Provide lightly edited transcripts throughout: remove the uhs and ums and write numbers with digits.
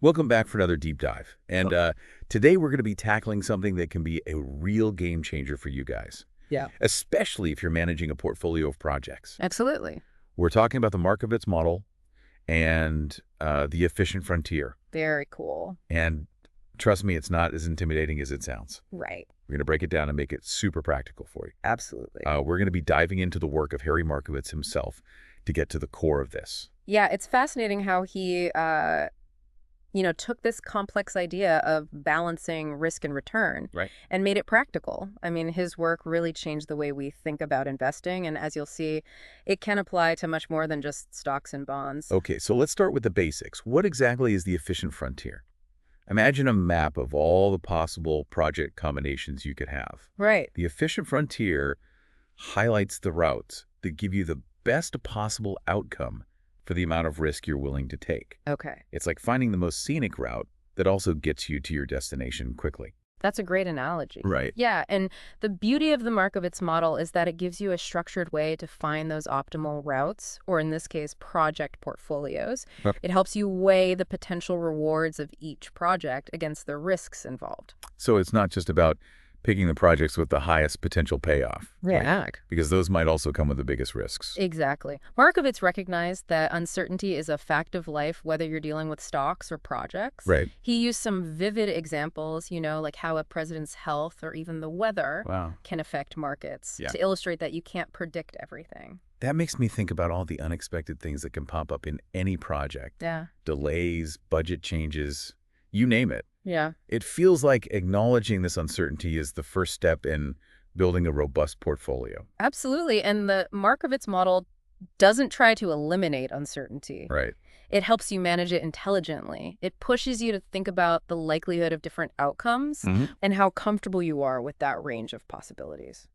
Welcome back for another deep dive. And today we're going to be tackling something that can be a real game changer for you guys, Yeah. especially if you're managing a portfolio of projects. Absolutely. We're talking about the Markovitz model and the efficient frontier. Very cool. And trust me, it's not as intimidating as it sounds. Right. We're going to break it down and make it super practical for you. Absolutely. We're going to be diving into the work of Harry Markowitz himself to get to the core of this. Yeah, it's fascinating how he, took this complex idea of balancing risk and return Right. and made it practical. I mean, his work really changed the way we think about investing. And as you'll see, it can apply to much more than just stocks and bonds. Okay, so let's start with the basics. What exactly is the efficient frontier? Imagine a map of all the possible project combinations you could have. Right. The efficient frontier highlights the routes that give you the best possible outcome for the amount of risk you're willing to take. Okay. It's like finding the most scenic route that also gets you to your destination quickly. That's a great analogy. Right. Yeah, and the beauty of the Markovitz model is that it gives you a structured way to find those optimal routes, or in this case, project portfolios. Huh. It helps you weigh the potential rewards of each project against the risks involved. So it's not just about picking the projects with the highest potential payoff. Yeah. Because those might also come with the biggest risks. Exactly. Markovitz recognized that uncertainty is a fact of life, whether you're dealing with stocks or projects. Right. He used some vivid examples, like how a president's health or even the weather Wow. can affect markets Yeah. to illustrate that you can't predict everything. That makes me think about all the unexpected things that can pop up in any project. Yeah. Delays, budget changes, you name it. Yeah. It feels like acknowledging this uncertainty is the first step in building a robust portfolio. Absolutely. And the Markovitz model doesn't try to eliminate uncertainty. Right. It helps you manage it intelligently. It pushes you to think about the likelihood of different outcomes and how comfortable you are with that range of possibilities.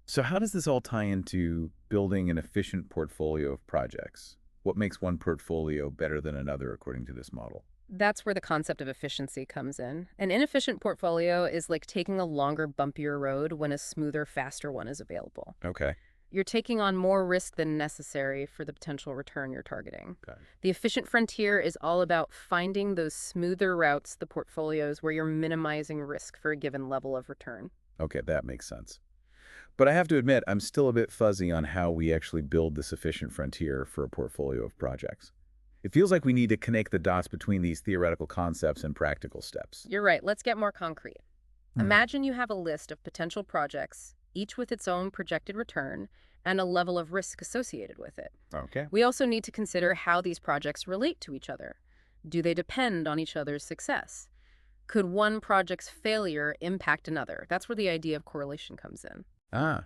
So how does this all tie into building an efficient portfolio of projects? What makes one portfolio better than another according to this model? That's where the concept of efficiency comes in. An inefficient portfolio is like taking a longer, bumpier road when a smoother, faster one is available. Okay. You're taking on more risk than necessary for the potential return you're targeting. Got it. The efficient frontier is all about finding those smoother routes, the portfolios where you're minimizing risk for a given level of return. Okay, that makes sense. But I have to admit, I'm still a bit fuzzy on how we actually build this efficient frontier for a portfolio of projects. It feels like we need to connect the dots between these theoretical concepts and practical steps. You're right. Let's get more concrete. Imagine you have a list of potential projects, each with its own projected return and a level of risk associated with it. Okay. We also need to consider how these projects relate to each other. Do they depend on each other's success? Could one project's failure impact another? That's where the idea of correlation comes in.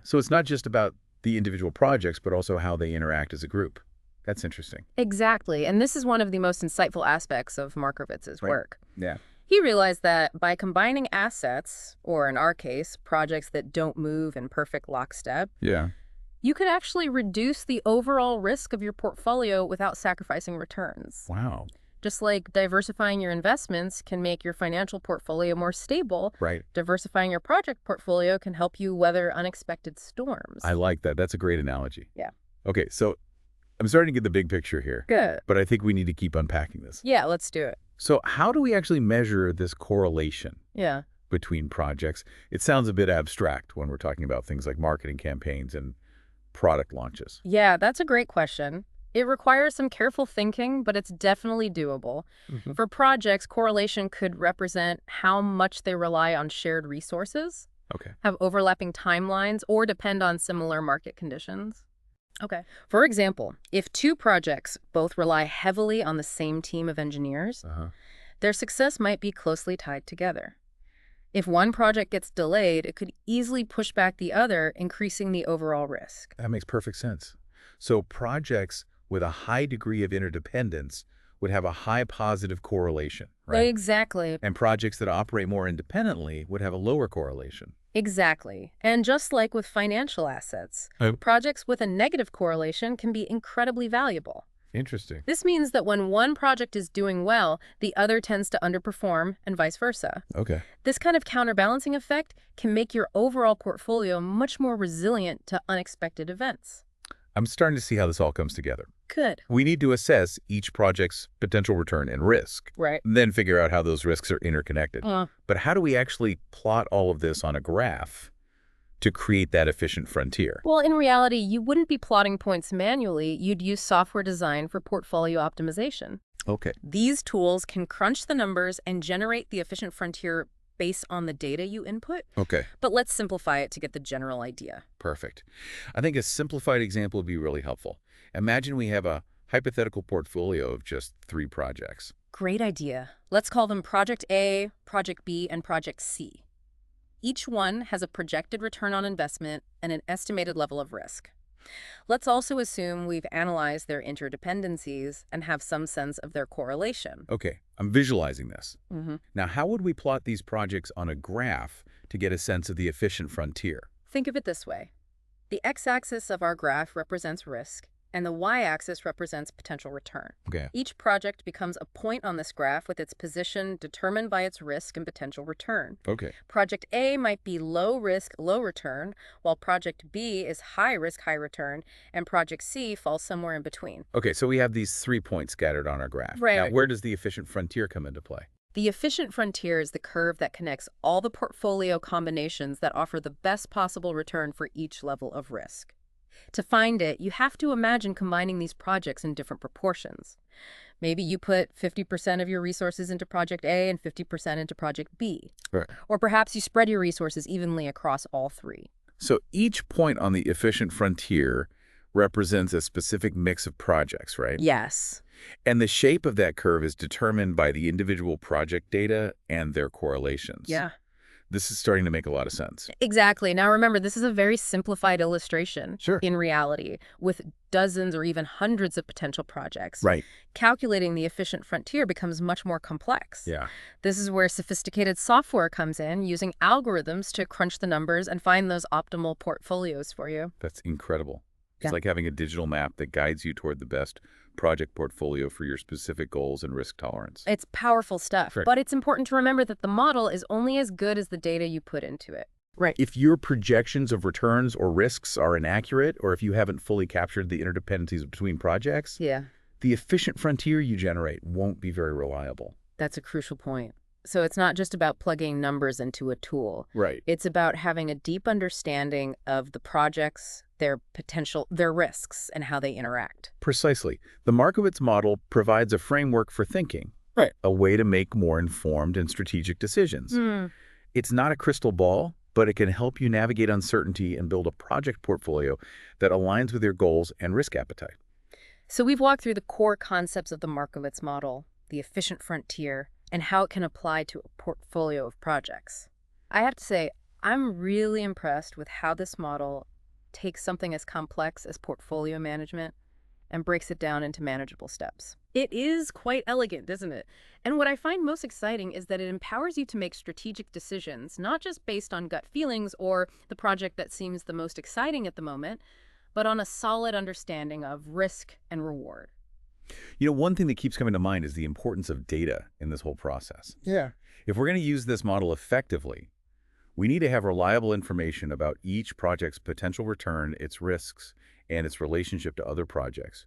So it's not just about the individual projects, but also how they interact as a group. That's interesting. Exactly. And this is one of the most insightful aspects of Markovitz's Right. work. Yeah. He realized that by combining assets, or in our case, projects that don't move in perfect lockstep, Yeah. you could actually reduce the overall risk of your portfolio without sacrificing returns. Wow. Just like diversifying your investments can make your financial portfolio more stable, Right. diversifying your project portfolio can help you weather unexpected storms. I like that. That's a great analogy. Yeah. Okay, so I'm starting to get the big picture here, Good. but I think we need to keep unpacking this. Yeah, let's do it. So how do we actually measure this correlation Yeah. between projects? It sounds a bit abstract when we're talking about things like marketing campaigns and product launches. Yeah, that's a great question. It requires some careful thinking, but it's definitely doable. For projects, correlation could represent how much they rely on shared resources, Okay. have overlapping timelines, or depend on similar market conditions. Okay. For example, if two projects both rely heavily on the same team of engineers, their success might be closely tied together. If one project gets delayed, it could easily push back the other, increasing the overall risk. That makes perfect sense. So projects with a high degree of interdependence would have a high positive correlation, right? Exactly. And projects that operate more independently would have a lower correlation. Exactly. And just like with financial assets, projects with a negative correlation can be incredibly valuable. Interesting. This means that when one project is doing well, the other tends to underperform and vice versa. Okay. This kind of counterbalancing effect can make your overall portfolio much more resilient to unexpected events. I'm starting to see how this all comes together. Good. We need to assess each project's potential return and risk, Right. then figure out how those risks are interconnected. Uh, But how do we actually plot all of this on a graph to create that efficient frontier? well, in reality, you wouldn't be plotting points manually. You'd use software design for portfolio optimization. Okay. These tools can crunch the numbers and generate the efficient frontier based on the data you input. Okay. But let's simplify it to get the general idea. Perfect. I think a simplified example would be really helpful. Imagine we have a hypothetical portfolio of just 3 projects. Great idea. Let's call them Project A, Project B, and Project C. Each one has a projected return on investment and an estimated level of risk. Let's also assume we've analyzed their interdependencies and have some sense of their correlation. Okay, I'm visualizing this. Mm-hmm. Now, how would we plot these projects on a graph to get a sense of the efficient frontier? Think of it this way. The x-axis of our graph represents risk, and the y-axis represents potential return. Okay. Each project becomes a point on this graph with its position determined by its risk and potential return. Okay. Project A might be low risk, low return, while Project B is high risk, high return, and Project C falls somewhere in between. Okay, so we have these 3 points scattered on our graph. Right. Now, where does the efficient frontier come into play? The efficient frontier is the curve that connects all the portfolio combinations that offer the best possible return for each level of risk. To find it, you have to imagine combining these projects in different proportions. Maybe you put 50% of your resources into Project A and 50% into Project B. Right. Or perhaps you spread your resources evenly across all 3. So each point on the efficient frontier represents a specific mix of projects, right? Yes. And the shape of that curve is determined by the individual project data and their correlations. Yeah. This is starting to make a lot of sense. Exactly. Now remember, this is a very simplified illustration. Sure. In reality, with dozens or even hundreds of potential projects. Right. Calculating the efficient frontier becomes much more complex. Yeah. This is where sophisticated software comes in, using algorithms to crunch the numbers and find those optimal portfolios for you. That's incredible. It's Yeah. like having a digital map that guides you toward the best project portfolio for your specific goals and risk tolerance. It's powerful stuff, Correct. but it's important to remember that the model is only as good as the data you put into it. Right. If your projections of returns or risks are inaccurate, or if you haven't fully captured the interdependencies between projects, Yeah, the efficient frontier you generate won't be very reliable. that's a crucial point. So it's not just about plugging numbers into a tool. Right. It's about having a deep understanding of the projects, their potential, their risks, and how they interact. Precisely. The Markowitz model provides a framework for thinking. Right. A way to make more informed and strategic decisions. It's not a crystal ball, but it can help you navigate uncertainty and build a project portfolio that aligns with your goals and risk appetite. So we've walked through the core concepts of the Markowitz model, the efficient frontier, and how it can apply to a portfolio of projects. I have to say, I'm really impressed with how this model takes something as complex as portfolio management and breaks it down into manageable steps. It is quite elegant, isn't it? And what I find most exciting is that it empowers you to make strategic decisions, not just based on gut feelings or the project that seems the most exciting at the moment, but on a solid understanding of risk and reward. You know, one thing that keeps coming to mind is the importance of data in this whole process. Yeah. If we're going to use this model effectively, we need to have reliable information about each project's potential return, its risks, and its relationship to other projects.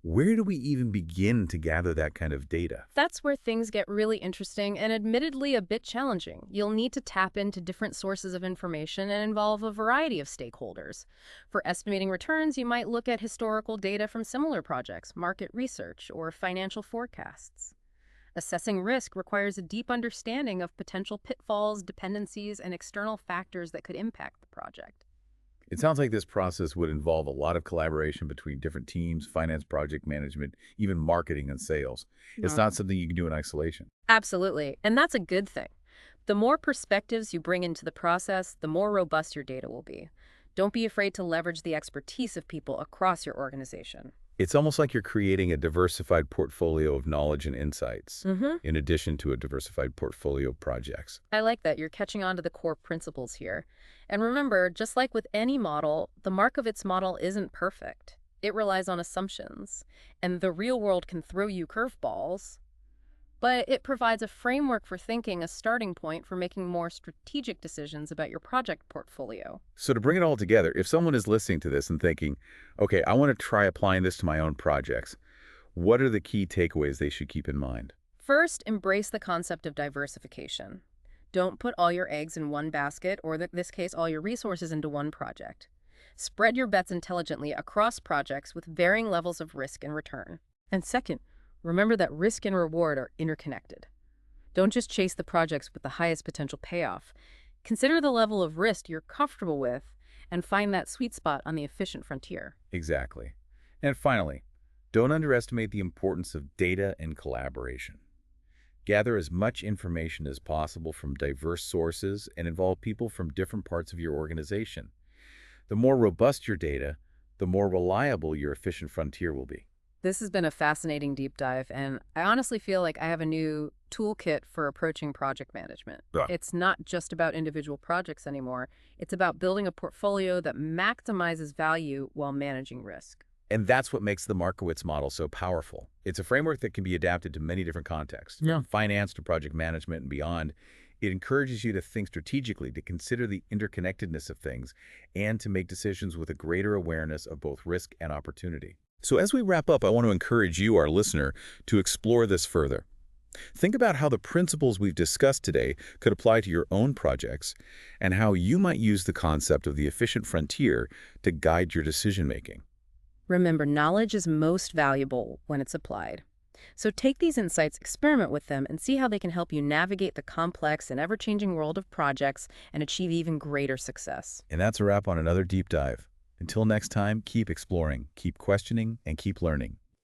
Where do we even begin to gather that kind of data? That's where things get really interesting and admittedly a bit challenging. You'll need to tap into different sources of information and involve a variety of stakeholders. For estimating returns, you might look at historical data from similar projects, market research, or financial forecasts. Assessing risk requires a deep understanding of potential pitfalls, dependencies, and external factors that could impact the project. It sounds like this process would involve a lot of collaboration between different teams, finance, project management, even marketing and sales. It's not something you can do in isolation. Absolutely, and that's a good thing. The more perspectives you bring into the process, the more robust your data will be. Don't be afraid to leverage the expertise of people across your organization. It's almost like you're creating a diversified portfolio of knowledge and insights, in addition to a diversified portfolio of projects. I like that. You're catching on to the core principles here. And remember, just like with any model, the Markowitz model isn't perfect. It relies on assumptions. And the real world can throw you curveballs. but it provides a framework for thinking, a starting point for making more strategic decisions about your project portfolio. So to bring it all together, if someone is listening to this and thinking, okay, I want to try applying this to my own projects, what are the key takeaways they should keep in mind? First, embrace the concept of diversification. Don't put all your eggs in one basket, or in this case, all your resources into one project. Spread your bets intelligently across projects with varying levels of risk and return. And second, remember that risk and reward are interconnected. Don't just chase the projects with the highest potential payoff. Consider the level of risk you're comfortable with and find that sweet spot on the efficient frontier. Exactly. And finally, don't underestimate the importance of data and collaboration. Gather as much information as possible from diverse sources and involve people from different parts of your organization. The more robust your data, the more reliable your efficient frontier will be. This has been a fascinating deep dive, and I honestly feel like I have a new toolkit for approaching project management. Yeah. It's not just about individual projects anymore. It's about building a portfolio that maximizes value while managing risk. And that's what makes the Markowitz model so powerful. It's a framework that can be adapted to many different contexts, Yeah. from finance to project management and beyond. It encourages you to think strategically, to consider the interconnectedness of things, and to make decisions with a greater awareness of both risk and opportunity. So as we wrap up, I want to encourage you, our listener, to explore this further. Think about how the principles we've discussed today could apply to your own projects and how you might use the concept of the efficient frontier to guide your decision-making. Remember, knowledge is most valuable when it's applied. So take these insights, experiment with them, and see how they can help you navigate the complex and ever-changing world of projects and achieve even greater success. And that's a wrap on another deep dive. Until next time, keep exploring, keep questioning, and keep learning.